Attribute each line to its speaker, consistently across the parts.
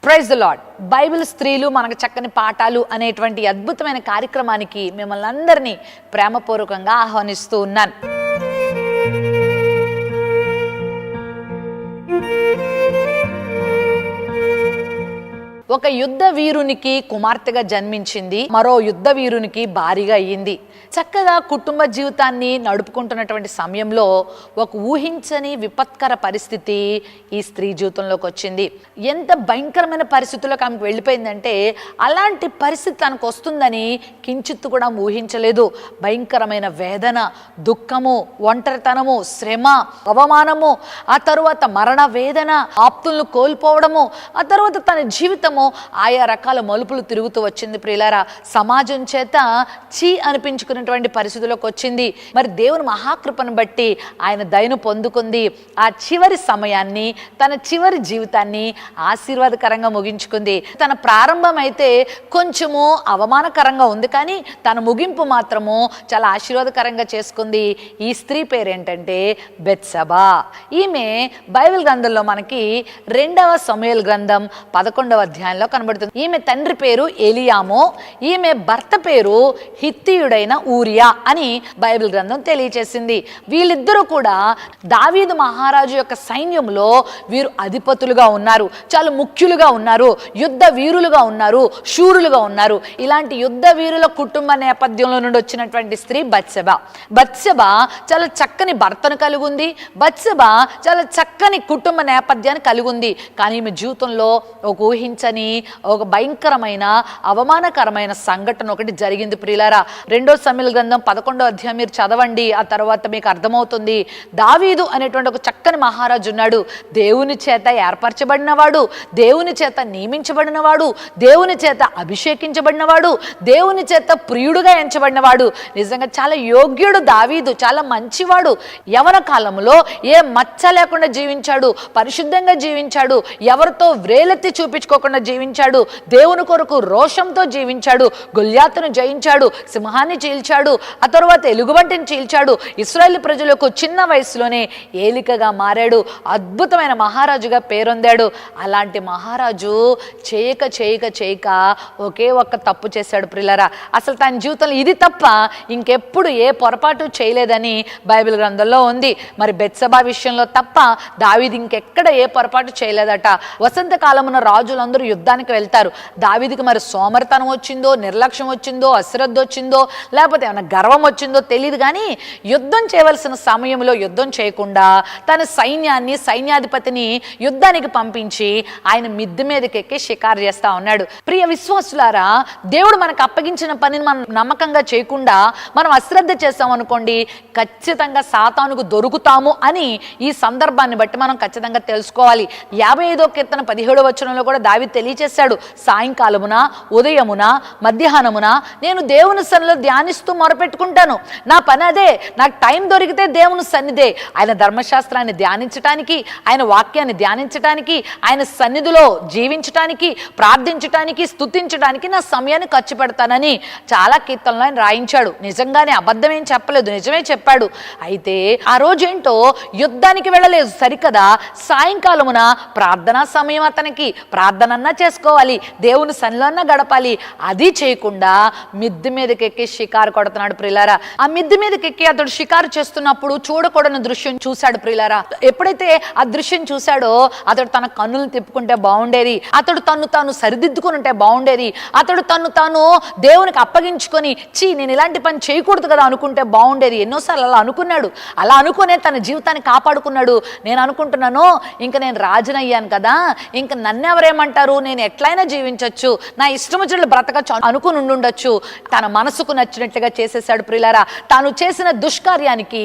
Speaker 1: Praise the lord. Bible స్త్రీలు మనకు చక్కని పాఠాలు అనేటువంటి అద్భుతమైన కార్యక్రమానికి మిమ్మల్ని అందరినీ ప్రేమపూర్వకంగా ఆహ్వానిస్తూ ఉన్నాను. ఒక యుద్ధ వీరునికి కుమార్తెగా జన్మించింది, మరో యుద్ధ వీరునికి భారీగా అయ్యింది. చక్కగా కుటుంబ జీవితాన్ని నడుపుకుంటున్నటువంటి సమయంలో ఒక ఊహించని విపత్కర పరిస్థితి ఈ స్త్రీ జీవితంలోకి వచ్చింది. ఎంత భయంకరమైన పరిస్థితుల్లోకి ఆమెకు వెళ్ళిపోయిందంటే, అలాంటి పరిస్థితి తనకు వస్తుందని కించిత్తు కూడా ఊహించలేదు. భయంకరమైన వేదన, దుఃఖము, ఒంటరితనము, శ్రమ, అవమానము, ఆ తరువాత మరణ వేదన, ఆప్తులను కోల్పోవడము, ఆ తర్వాత తన జీవితము ఆయా రకాల మలుపులు తిరుగుతూ వచ్చింది. ప్రియులారా, సమాజం చేత చీ అనిపించుకున్నటువంటి పరిస్థితుల్లోకి వచ్చింది. మరి దేవుని మహాకృపను బట్టి ఆయన దయను పొందుకుంది. ఆ చివరి సమయాన్ని, తన చివరి జీవితాన్ని ఆశీర్వాదకరంగా ముగించుకుంది. తన ప్రారంభం అయితే కొంచెము అవమానకరంగా ఉంది, కానీ తన ముగింపు మాత్రము చాలా ఆశీర్వాదకరంగా చేసుకుంది. ఈ స్త్రీ పేరేంటంటే బెత్షెబా. ఈమె బైబిల్ గ్రంథంలో మనకి 2వ సమూయేలు గ్రంథం 11వ అధ్యాయంలో కనబడుతుంది. ఈమె తండ్రి పేరు ఎలియాము, ఈమె భర్త పేరు హిత్తీయుడైన ఊరియా అని బైబిల్ గ్రంథం తెలియచేసింది. వీళ్ళిద్దరూ కూడా దావీదు మహారాజు యొక్క సైన్యంలో వీరు అధిపతులుగా ఉన్నారు, చాలా ముఖ్యులుగా ఉన్నారు, యుద్ధ వీరులుగా ఉన్నారు, శూరులుగా ఉన్నారు. ఇలాంటి యుద్ధ వీరుల కుటుంబ నేపథ్యంలో నుండి వచ్చినటువంటి స్త్రీ బత్షెబా. బత్షెబా చాలా చక్కని భర్తను కలిగి ఉంది. బత్షెబా చాలా చక్కని కుటుంబ నేపథ్యాన్ని కలిగి ఉంది. కానీ ఈమె జీవితంలో ఒక ఊహించని, ఒక భయంకరమైన, అవమానకరమైన సంఘటన ఒకటి జరిగింది. ప్రియులారా, 2వ సమూయేలు గ్రంథం 11వ అధ్యాయం మీరు చదవండి, ఆ తర్వాత మీకు అర్థమవుతుంది. దావీదు అనేటువంటి ఒక చక్కని మహారాజు ఉన్నాడు. దేవుని చేత ఏర్పరచబడినవాడు, దేవుని చేత నియమించబడినవాడు, దేవుని చేత అభిషేకించబడినవాడు, దేవుని చేత ప్రియుడుగా ఎంచబడినవాడు. నిజంగా చాలా యోగ్యుడు దావీదు, చాలా మంచివాడు. యవన కాలంలో ఏ మచ్చ లేకుండా జీవించాడు, పరిశుద్ధంగా జీవించాడు, ఎవరితో వ్రేలెత్తి చూపించుకోకుండా జీవించాడు, దేవుని కొరకు రోషంతో జీవించాడు, గొల్యాతును జయించాడు, సింహాన్ని చీల్చాడు, ఆ తరువాత ఎలుగుబంటిని చీల్చాడు. ఇశ్రాయేలు ప్రజలకు చిన్న వయసులోనే ఏలికగా మారాడు, అద్భుతమైన మహారాజుగా పేరొందాడు. అలాంటి మహారాజు చేయక చేయక చేయక ఒకే ఒక్క తప్పు చేశాడు. ప్రియులారా, అసలు తన జీవితంలో ఇది తప్ప ఇంకెప్పుడు ఏ పొరపాటు చేయలేదని బైబిల్ గ్రంథంలో ఉంది. మరి బెత్షెబా విషయంలో తప్ప దావీదు ఇంకెక్కడ ఏ పొరపాటు చేయలేదట. వసంతకాలమున రాజులందరూ యుద్ధానికి వెళ్తారు. దావీదుకి మరి సోమరితనం వచ్చిందో, నిర్లక్ష్యం వచ్చిందో, అశ్రద్ధ వచ్చిందో, లేకపోతే ఏమైనా గర్వం వచ్చిందో తెలియదు, కానీ యుద్ధం చేయవలసిన సమయంలో యుద్ధం చేయకుండా తన సైన్యాన్ని, సైన్యాధిపతిని యుద్ధానికి పంపించి ఆయన మిద్దె మీదకి ఎక్కి షికారు చేస్తా ఉన్నాడు. ప్రియ విశ్వాసులారా, దేవుడు మనకు అప్పగించిన పనిని మనం నమ్మకంగా చేయకుండా మనం అశ్రద్ధ చేస్తాం అనుకోండి, ఖచ్చితంగా సాతానుకు దొరుకుతాము అని ఈ సందర్భాన్ని బట్టి మనం ఖచ్చితంగా తెలుసుకోవాలి. 55వ కీర్తన 17వ వచనంలో కూడా దావీదు తెలియచేశాడు, సాయంకాలమున, ఉదయమున, మధ్యాహ్నమున నేను దేవుని సన్నిధిలో ధ్యానిస్తూ మొరపెట్టుకుంటాను. నా పని అదే. నాకు టైం దొరికితే దేవుని సన్నిధే, ఆయన ధర్మశాస్త్రాన్ని ధ్యానించటానికి, ఆయన వాక్యాన్ని ధ్యానించటానికి, ఆయన సన్నిధిలో జీవించటానికి, ప్రార్థించటానికి, స్తుతించడానికి నా సమయాన్ని ఖర్చు పెడతానని చాలా కీర్తనలో ఆయన రాయించాడు. నిజంగానే అబద్ధమేం చెప్పలేదు, నిజమే చెప్పాడు. అయితే ఆ రోజేంటో యుద్ధానికి వెళ్ళలేదు సరికదా, సాయంకాలమున ప్రార్థనా సమయం, అతనికి ప్రార్థనన్నా చేసుకోవాలి, దేవుని సన్నిధిలో గడపాలి. అది చేయకుండా మిద్దె మీదకి ఎక్కి షికారు కొడుతున్నాడు. ప్రియులారా, ఆ మిద్దె మీదకి ఎక్కి అతడు షికారు చేస్తున్నప్పుడు చూడకూడని దృశ్యం చూశాడు. ప్రియులారా, ఎప్పుడైతే ఆ దృశ్యం చూశాడో అతడు తన కన్నులు తిప్పుకుంటే బాగుండేది, అతడు తను తాను సరిదిద్దుకుని ఉంటే బాగుండేది, అతడు తను తాను దేవునికి అప్పగించుకొని నేను ఇలాంటి పని చేయకూడదు కదా అనుకుంటే బాగుండేది. ఎన్నోసార్లు అలా అనుకున్నాడు. అలా అనుకునే తన జీవితాన్ని కాపాడుకున్నాడు. నేను అనుకుంటున్నాను, ఇంక నేను రాజునయ్యాను కదా, ఇంక నన్ను ఎవరేమంటారు, నేను ఎట్లయినా జీవించవచ్చు, నా ఇష్టం వచ్చినట్లు బ్రతకచ్చు అనుకుని ఉండుండొచ్చు. తన మనసుకు నచ్చినట్లుగా చేసేసాడు. ప్రియులారా, తాను చేసిన దుష్కార్యానికి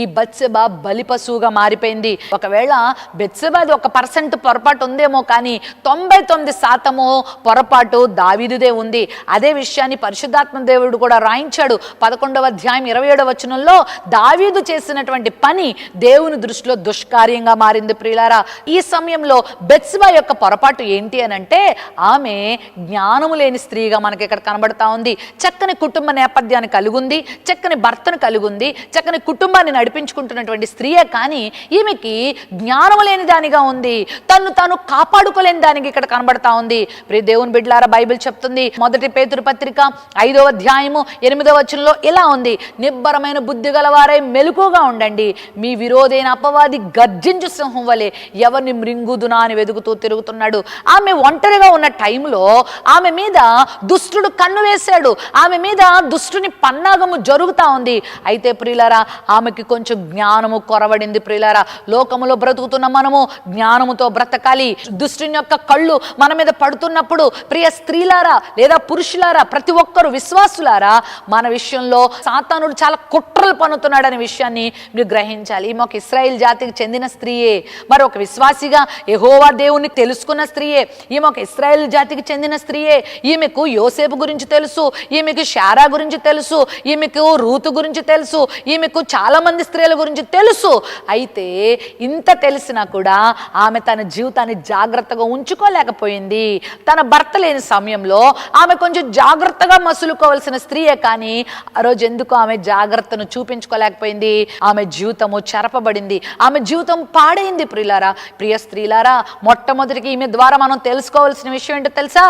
Speaker 1: ఈ బత్షెబా బలిపశువుగా మారిపోయింది. ఒకవేళ బెత్షెబాది 1% పొరపాటు ఉందేమో, కానీ 99% పొరపాటు దావీదుదే ఉంది. అదే విషయాన్ని పరిశుద్ధాత్మ దేవుడు కూడా రాయించాడు. 11వ అధ్యాయం 27వ వచనంలో దావీదు చేసినటువంటి పని దేవుని దృష్టిలో దుష్కార్యంగా మారింది. ప్రియులారా, ఈ సమయంలో బెత్షెబా యొక్క పొరపాటు ఏంటి అని అంటే ఆమె జ్ఞానము లేని స్త్రీగా మనకి ఇక్కడ కనబడతా ఉంది. చక్కని కుటుంబ నేపథ్యాన్ని కలిగి ఉంది, చక్కని భర్తను కలిగి ఉంది, చక్కని కుటుంబాన్ని నడిపించుకుంటున్నటువంటి స్త్రీయే, కానీ ఈమెకి జ్ఞానము లేని దానిగా ఉంది, తను తాను కాపాడుకోలేని దానికి ఇక్కడ కనబడతా ఉంది. ప్రియ దేవుని బిడ్డలారా, బైబిల్ చెప్తుంది, మొదటి పేతురు పత్రిక 5వ అధ్యాయము 8వ వచనంలో ఇలా ఉంది, నిబ్బరమైన బుద్ధి గలవారై మెలకుగా ఉండండి, మీ విరోధైన అపవాది గర్జించు సింహం వలె ఎవరిని మృంగుదునా అని వెతుకుతూ తిరుగుతున్నాడు. ఆమె ఒంటరిగా ఉన్న టైంలో ఆమె మీద దుష్టుడు కన్ను వేశాడు, ఆమె మీద దుష్టుని పన్నాగము జరుగుతా ఉంది. అయితే ప్రియులారా, ఆమెకి కొంచెం జ్ఞానము కొరవడింది. ప్రియులారా, లోకములో బ్రతుకుతున్న మనము జ్ఞానముతో బ్రతకాలి. దుష్టుని యొక్క కళ్ళు మన మీద పడుతున్నప్పుడు ప్రియ స్త్రీలారా లేదా పురుషులారా, ప్రతి ఒక్కరు విశ్వాసులారా, మన విషయంలో సాతానుడు చాలా కుట్రలు పన్నుతున్నాడు అనే విషయాన్ని మీరు గ్రహించాలి. ఈమె ఒక ఇశ్రాయేల్ జాతికి చెందిన స్త్రీయే, మరి ఒక విశ్వాసిగా యెహోవా దేవుని తెలుసుకున్న స్త్రీయే, ఈమె ఒక ఇశ్రాయేల్ జాతికి చెందిన స్త్రీయే. ఈమెకు యోసేపు గురించి తెలుసు, ఈమెకు శారా గురించి తెలుసు, ఈమెకు రూతు గురించి తెలుసు, ఈమెకు చాలా మంది స్త్రీల గురించి తెలుసు. అయితే ఇంత తెలిసినా కూడా ఆమె తన జీవితాన్ని జాగ్రత్తగా ఉంచుకోలేకపోయింది. తన భర్త లేని సమయంలో ఆమె కొంచెం జాగ్రత్తగా మసులుకోవాల్సిన స్త్రీయే, కానీ ఆ రోజు ఎందుకు ఆమె జాగ్రత్తను చూపించుకోలేకపోయింది? ఆమె జీవితము చెరపబడింది, ఆమె జీవితం పాడైంది. ప్రియులారా, ప్రియ స్త్రీలారా, మొట్టమొదటికి ఈమె ద్వారా మనం తెలుసుకోవాల్సిన విషయం ఏంటో తెలుసా?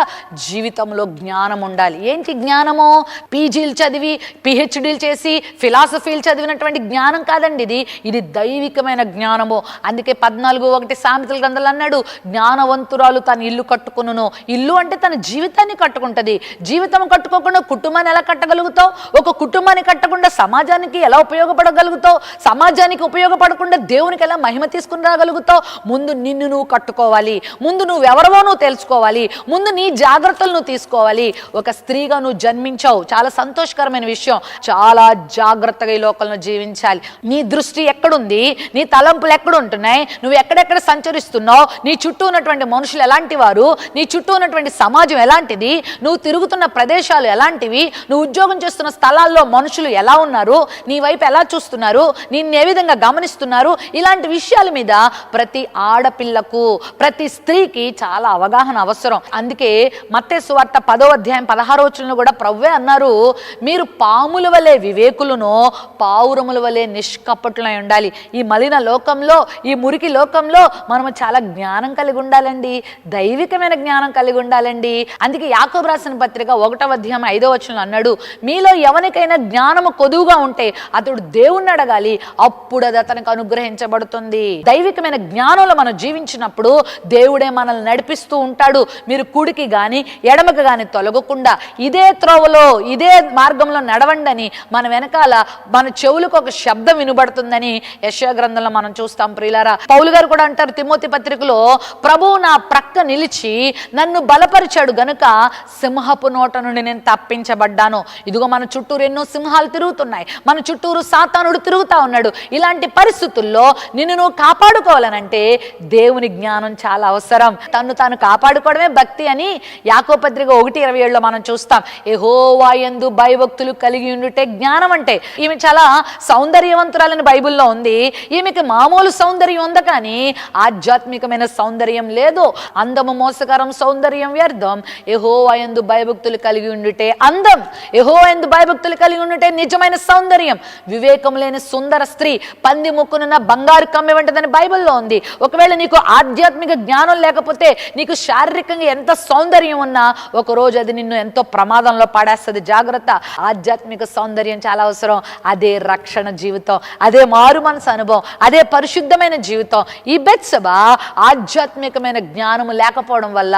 Speaker 1: జీవితంలో జ్ఞానం ఉండాలి. ఏంటి జ్ఞానము? పీజీలు చదివి పిహెచ్డీలు చేసి ఫిలాసఫీలు చదివినటువంటి జ్ఞానం కాదండి ఇది దైవికమైన జ్ఞానము. అందుకే 14:1 సామెతల గ్రంథంలో అన్నాడు, జ్ఞానవంతురాలు తన ఇల్లు కట్టుకును. ఇల్లు అంటే తన జీవితాన్ని కట్టుకుంటది. జీవితం కట్టుకోకుండా కుటుంబాన్ని ఎలా కట్టగలుగుతావు? ఒక కుటుంబాన్ని కట్టకుండా సమాజానికి ఎలా ఉపయోగపడగలుగుతావు? సమాజానికి ఉపయోగపడకుండా దేవునికి ఎలా మహిమ తీసుకుని రాగలుగుతావు? ముందు నిన్ను నువ్వు కట్టుకోవాలి, ముందు నువ్వెవరవో నువ్వు తెలుసుకోవాలి, ముందు నీ జాగ్రత్తలు నువ్వు తీసుకోవాలి. ఒక స్త్రీగా నువ్వు జన్మించావు, చాలా సంతోషకరమైన విషయం. చాలా జాగ్రత్తగా ఈ లోకంలో జీవించాలి. నీ దృష్టి ఎక్కడుంది? నీ తలంపులు ఎక్కడుంటున్నాయి? నువ్వు ఎక్కడెక్కడ సంచరిస్తున్నావు? నీ చుట్టూ ఉన్నటువంటి మనుషులు ఎలాంటి వారు? నీ చుట్టూ ఉన్నటువంటి సమాజం ఎలాంటిది? నువ్వు తిరుగుతున్న ప్రదేశాలు ఎలాంటివి? నువ్వు ఉద్యోగం చేస్తున్న స్థలాల్లో మనుషులు ఎలా ఉన్నారు? నీ వైపు ఎలా చూస్తున్నారు? నిన్ను ఏ విధంగా గమనిస్తున్నారు? ఇలాంటి విషయాల మీద ప్రతి ఆడపిల్లకు, ప్రతి స్త్రీకి చాలా అవగాహన అవసరం. అందుకే మత్తయి సువార్త 10వ అధ్యాయం 16వ వచనంలో కూడా ప్రభువే అన్నారు, మీరు పాముల వలె వివేకులను, పావురముల వలె నిష్కపటులై ఉండాలి. ఈ మలిన లోకంలో, ఈ మురికి లోకంలో మనము చాలా జ్ఞానం కలిగి ఉండాలండి, దైవికమైన జ్ఞానం కలిగి ఉండాలండి. అందుకే యాకోబు రాసిన పత్రిక 1వ అధ్యాయం 5వ వచనంలో అన్నాడు, మీలో ఎవరికైనా జ్ఞానము కొదువుగా ఉంటే అతడు దేవుణ్ణి అడగాలి, అప్పుడు అది అతనికి అనుగ్రహించబడుతుంది. దైవికమైన జ్ఞానంలో మనం జీవించినప్పుడు దేవుడే మనల్ని నడిపిస్తూ ఉంటాడు. మీరు కుడికి గాని ఎడమకి గాని తొలగకుండా ఇదే త్రోవలో, ఇదే మార్గంలో నడవండి అని మన వెనకాల, మన చెవులకు ఒక శబ్దం వినబడుతుందని యెషయా గ్రంథంలో మనం చూస్తాం. ప్రియులారా, పౌలు గారు కూడా అంటారు తిమోతి పత్రికలో, ప్రభువు నా ప్రక్క నిలిచి నన్ను బలపరిచాడు గనుక సింహపు నోట నుండి నేను తప్పించబడ్డాను. ఇదిగో మన చుట్టూరు ఎన్నో సింహాలు తిరుగుతున్నాయి, మన చుట్టూరు సాతానుడు తిరుగుతా ఉన్నాడు. ఇలాంటి పరిస్థితుల్లో నిన్ను నువ్వు కాపాడుకోవాలనంటే దేవుని జ్ఞానం చాలా అవసరం. తను తాను కాపాడుకోవడమే భక్తి అని యాకోబు పత్రిక 1:27లో మనం చూస్తాం. యెహోవా యందు భయభక్తులు కలిగి ఉండుటే జ్ఞానం అంటే. ఈమె చాలా సౌందర్యవంతురాలని బైబిల్లో ఉంది. ఈమెకి మామూలు సౌందర్యం ఉంది, కానీ ఆధ్యాత్మికమైన సౌందర్యం లేదు. అందము మోసకరం, సౌందర్యం వ్యర్థం. యెహోవా యందు భయభక్తులు కలిగి ఉండుటే అందం, యెహోవా యందు భయభక్తులు కలిగి ఉండుటే నిజమైన సౌందర్యం. వివేకం లేని సుందర స్త్రీ పంది ముక్కునున్న బంగారు కమ్మె వంటిదని బైబిల్లో ఉంది. ఒకవేళ నీకు ఆధ్యాత్మిక జ్ఞానం లేకపోతే, నీకు శారీరకంగా ఎంత సౌందర్యం ఉన్నా ఒకరోజు అది నిన్ను ఎంతో ప్రమాదంలో పడేస్తుంది. జాగ్రత్త. ఆధ్యాత్మిక సౌందర్యం చాలా అవసరం. అదే రక్షణ జీవితం, అదే మారు మనసు అనుభవం, అదే పరిశుద్ధమైన జీవితం. ఈ బెత్షెబ ఆధ్యాత్మికమైన జ్ఞానము లేకపోవడం వల్ల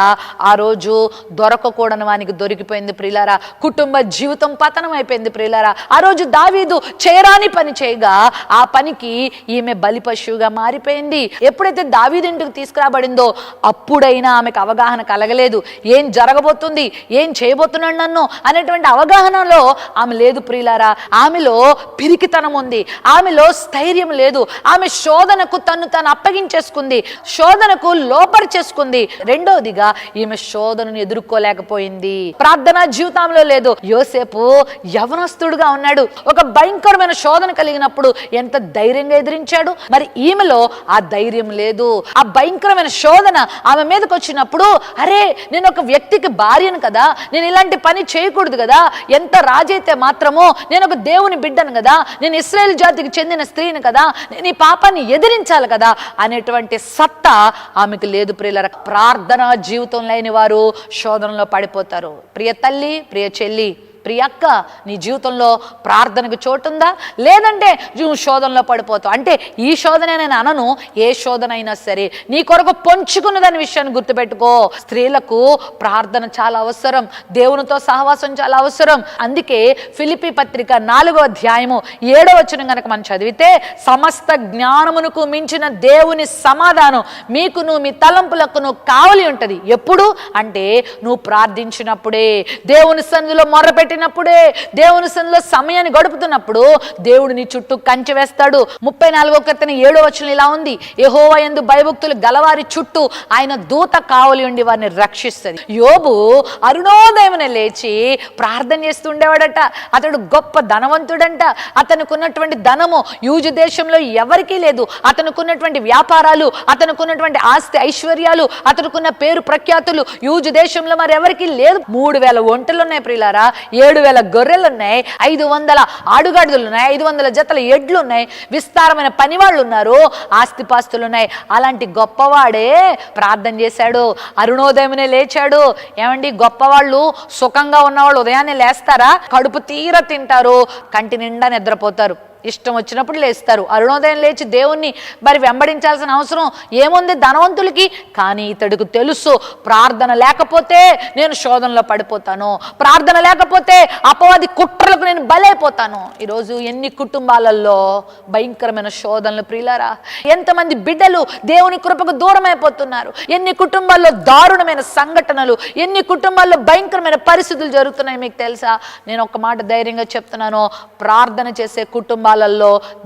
Speaker 1: ఆ రోజు దొరకకూడని వానికి దొరికిపోయింది. ప్రియులారా, కుటుంబ జీవితం పతనం అయిపోయింది. ప్రియులారా, ఆ రోజు దావీదు చేయరాని పని చేయగా ఆ పనికి ఈమె బలి పశువుగా మారిపోయింది. ఎప్పుడైతే దావీదు ఇంటికి తీసుకురాబడిందో అప్పుడైనా ఆమెకు అవగాహన కలగలేదు. ఏం జరగబోతుంది, ఏం చేయబోతున్నాడు నన్ను అనేటువంటి అవగాహనలో ఆమె లేదు. ప్రియులారా, ఆమెలో పిరికితనం ఉంది, ఆమెలో స్థైర్యం లేదు. ఆమె శోధనకు తను అప్పగించేసుకుంది, శోధనకు లోపరిచేసుకుంది. రెండోదిగా ఈమె శోధనను ఎదుర్కోలేకపోయింది. ప్రార్థనా జీవితంలో లేదు. యోసేపు యవనస్తుడుగా ఉన్నాడు. ఒక భయంకరమైన శోధన కలిగినప్పుడు ఎంత ధైర్యంగా ఎదిరించాడు. మరి ఈమెలో ఆ ధైర్యం లేదు. ఆ భయంకరమైన శోధన ఆమె మీదకి వచ్చిన వచ్చినప్పుడు అరే నేను ఒక వ్యక్తికి భార్యను కదా, నేను ఇలాంటి పని చేయకూడదు కదా, ఎంత రాజైతే మాత్రమో నేను ఒక దేవుని బిడ్డను కదా, నేను ఇశ్రాయేలు జాతికి చెందిన స్త్రీని కదా, నేను ఈ పాపాన్ని ఎదిరించాలి కదా అనేటువంటి సత్తా ఆమెకు లేదు ప్రియులారా. ప్రార్థనా జీవితం లేని వారు శోధనలో పడిపోతారు. ప్రియ తల్లి, ప్రియ చెల్లి, ప్రియ అక్క, నీ జీవితంలో ప్రార్థనకు చోటుందా? లేదంటే నువ్వు శోధనలో పడిపోతావు. అంటే ఈ శోధన నేను అనను, ఏ శోధన అయినా సరే నీ కొరకు పొంచుకున్నదాని విషయాన్ని గుర్తుపెట్టుకో. స్త్రీలకు ప్రార్థన చాలా అవసరం, దేవునితో సహవాసం చాలా అవసరం. అందుకే ఫిలిప్పీ పత్రిక 4వ అధ్యాయము 7వ వచనం కనుక మనం చదివితే, సమస్త జ్ఞానమునకు మించిన దేవుని సమాధానం మీకును మీ తలంపులకును కావలి ఉంటది. ఎప్పుడు అంటే నువ్వు ప్రార్థించినప్పుడే, దేవుని సన్నిధిలో మొర్రపెట్టినప్పుడే, దేవుని సన్నిధిలో సమయాన్ని గడుపుతున్నప్పుడు దేవుడు నీ చుట్టూ కంచె వేస్తాడు. 34వ కీర్తన 7వ వచనం ఇలా ఉంది, యెహోవా యందు భయభక్తులు గలవారి చుట్టూ ఆయన దూత కావలి ఉండి వారిని రక్షిస్తుంది. యోబు అరుణోదయమున లేచి ప్రార్థన చేస్తుండేవాడట. అతడు గొప్ప ధనవంతుడంట. అతనుకున్నటువంటి ధనము యూజు దేశంలో ఎవరికీ లేదు. అతనుకున్నటువంటి వ్యాపారాలు, అతనుకున్నటువంటి ఆస్తి ఐశ్వర్యాలు, అతనుకున్న పేరు ప్రఖ్యాతులు యూజు దేశంలో మరి ఎవరికి లేదు. 3000 ఒంటెలు ఉన్నాయి ప్రియులారా, 7000 గొర్రెలు ఉన్నాయి, 500 ఆడుగాడులు ఉన్నాయి, 500 జతల ఎడ్లు ఉన్నాయి, విస్తారమైన పనివాళ్ళు ఉన్నారు, ఆస్తిపాస్తులు ఉన్నాయి. అలాంటి గొప్పవాడే ప్రార్థన చేశాడు, అరుణోదయమునే లేచాడు. ఏమండి, గొప్పవాళ్ళు సుఖంగా ఉన్నవాళ్ళు ఉదయాన్నే లేస్తారా? కడుపు తీర తింటారు, కంటి నిండా నిద్రపోతారు, ఇష్టం వచ్చినప్పుడు లేస్తారు. అరుణోదయం లేచి దేవుణ్ణి మరి వెంబడించాల్సిన అవసరం ఏముంది ధనవంతులకి? కానీ ఇతడికి తెలుసు, ప్రార్థన లేకపోతే నేను శోధనలో పడిపోతాను, ప్రార్థన లేకపోతే అపవాది కుట్రలకు నేను బలైపోతాను. ఈరోజు ఎన్ని కుటుంబాలలో భయంకరమైన శోధనలు ప్రియులారా, ఎంతమంది బిడ్డలు దేవుని కృపకు దూరం అయిపోతున్నారు, ఎన్ని కుటుంబాల్లో దారుణమైన సంఘటనలు, ఎన్ని కుటుంబాల్లో భయంకరమైన పరిస్థితులు జరుగుతున్నాయి. మీకు తెలుసా? నేను ఒక మాట ధైర్యంగా చెప్తున్నాను, ప్రార్థన చేసే కుటుంబాలలో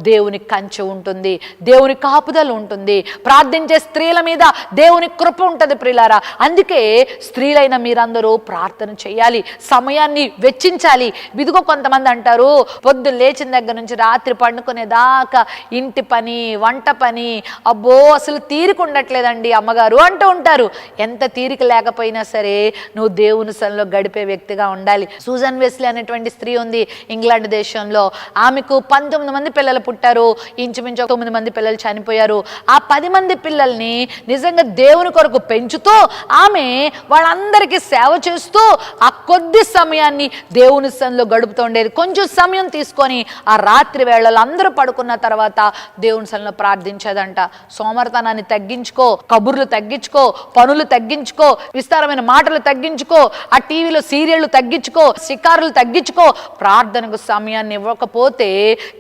Speaker 1: దేవుని కంచె ఉంటుంది, దేవుని కాపుదల ఉంటుంది, ప్రార్థించే స్త్రీల మీద దేవుని కృప ఉంటుంది ప్రియులారా. అందుకే స్త్రీలైన మీరందరూ ప్రార్థన చేయాలి, సమయాన్ని వెచ్చించాలి. ఇదిగో కొంతమంది అంటారు, పొద్దున్న లేచిన దగ్గర నుంచి రాత్రి పండుకునేదాకా ఇంటి పని, వంట పని, అబ్బో అసలు తీరిక ఉండట్లేదండి అమ్మగారు అంటూ ఉంటారు. ఎంత తీరిక లేకపోయినా సరే నువ్వు దేవుని సన్నిధిలో గడిపే వ్యక్తిగా ఉండాలి. సూజన్ వెస్లీ అనేటువంటి స్త్రీ ఉంది ఇంగ్లాండ్ దేశంలో. ఆమెకు 19 మంది పిల్లలు పుట్టారు, ఇంచుమించు 9 మంది పిల్లలు చనిపోయారు. ఆ 10 మంది పిల్లల్ని నిజంగా దేవుని కొరకు పెంచుతూ ఆమె వాళ్ళందరికీ సేవ చేస్తూ ఆ కొద్ది సమయాన్ని దేవుని సన్నిధిలో గడుపుతూ ఉండేది. కొంచెం సమయం తీసుకొని ఆ రాత్రి వేళలో అందరూ పడుకున్న తర్వాత దేవుని సన్నిధిలో ప్రార్థించేదంట. సోమరతనాన్ని తగ్గించుకో, కబుర్లు తగ్గించుకో, పనులు తగ్గించుకో, విస్తారమైన మాటలు తగ్గించుకో, ఆ టీవీలో సీరియళ్లు తగ్గించుకో, షికారులు తగ్గించుకో. ప్రార్థనకు సమయాన్ని ఇవ్వకపోతే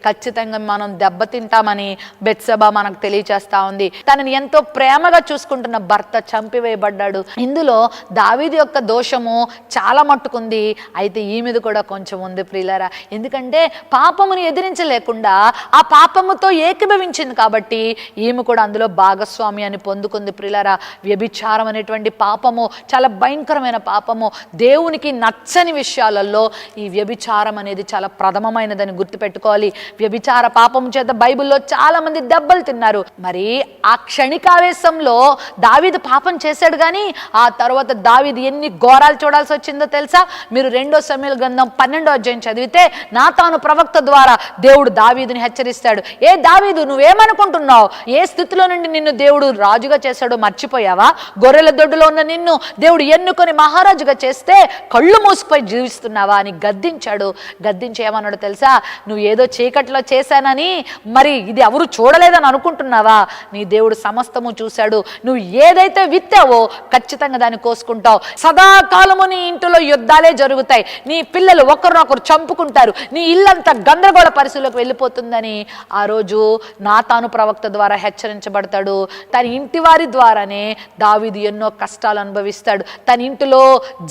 Speaker 1: ఖచ్చితంగా మనం దెబ్బతింటామని బెత్సెబా మనకు తెలియచేస్తా ఉంది. తనని ఎంతో ప్రేమగా చూసుకుంటున్న భర్త చంపివేయబడ్డాడు. ఇందులో దావీదు యొక్క దోషము చాలా మట్టుకుంది, అయితే ఈమెది కూడా కొంచెం ఉంది ప్రియులారా. ఎందుకంటే పాపమును ఎదిరించలేకుండా ఆ పాపముతో ఏకీభవించింది కాబట్టి ఈమె కూడా అందులో భాగస్వామ్యాన్ని పొందుకుంది ప్రియులారా. వ్యభిచారం అనేటువంటి పాపము చాలా భయంకరమైన పాపము. దేవునికి నచ్చని విషయాలలో ఈ వ్యభిచారం అనేది చాలా ప్రథమమైనదని గుర్తుపెట్టుకోవాలి. వ్యభిచార పాపం చేత బైబిల్లో చాలా మంది దెబ్బలు తిన్నారు. మరి ఆ క్షణికావేశంలో దావీదు పాపం చేశాడు, కానీ ఆ తర్వాత దావీదు ఎన్ని ఘోరాలు చూడాల్సి వచ్చిందో తెలుసా? మీరు 2వ సమూయేలు గ్రంథం 12వ అధ్యాయం చదివితే నాతాను ప్రవక్త ద్వారా దేవుడు దావీదుని హెచ్చరిస్తాడు. ఏ దావీదు, నువ్వేమనుకుంటున్నావు? ఏ స్థితిలో నుండి నిన్ను దేవుడు రాజుగా చేశాడో మర్చిపోయావా? గొర్రెల దొడ్డులో ఉన్న నిన్ను దేవుడు ఎన్నుకొని మహారాజుగా చేస్తే కళ్ళు మూసుకుపోయి జీవిస్తున్నావా అని గద్దించాడు. గద్దించి ఏమన్నాడు తెలుసా? నువ్వు ఏదో చీకట్లో చేశానని మరి ఇది ఎవరు చూడలేదని అనుకుంటున్నావా? నీ దేవుడు సమస్తము చూశాడు. నువ్వు ఏదైతే విత్తావో ఖచ్చితంగా దాన్ని కోసుకుంటావు. సదాకాలము నీ ఇంటిలో యుద్ధాలే జరుగుతాయి, నీ పిల్లలు ఒకరినొకరు చంపుకుంటారు, నీ ఇల్లంతా గందరగోళ పరిస్థితులకు వెళ్ళిపోతుందని ఆ రోజు నాతాను ప్రవక్త ద్వారా హెచ్చరించబడతాడు. తన ఇంటి వారి ద్వారానే దావీదు ఎన్నో కష్టాలు అనుభవిస్తాడు. తన ఇంటిలో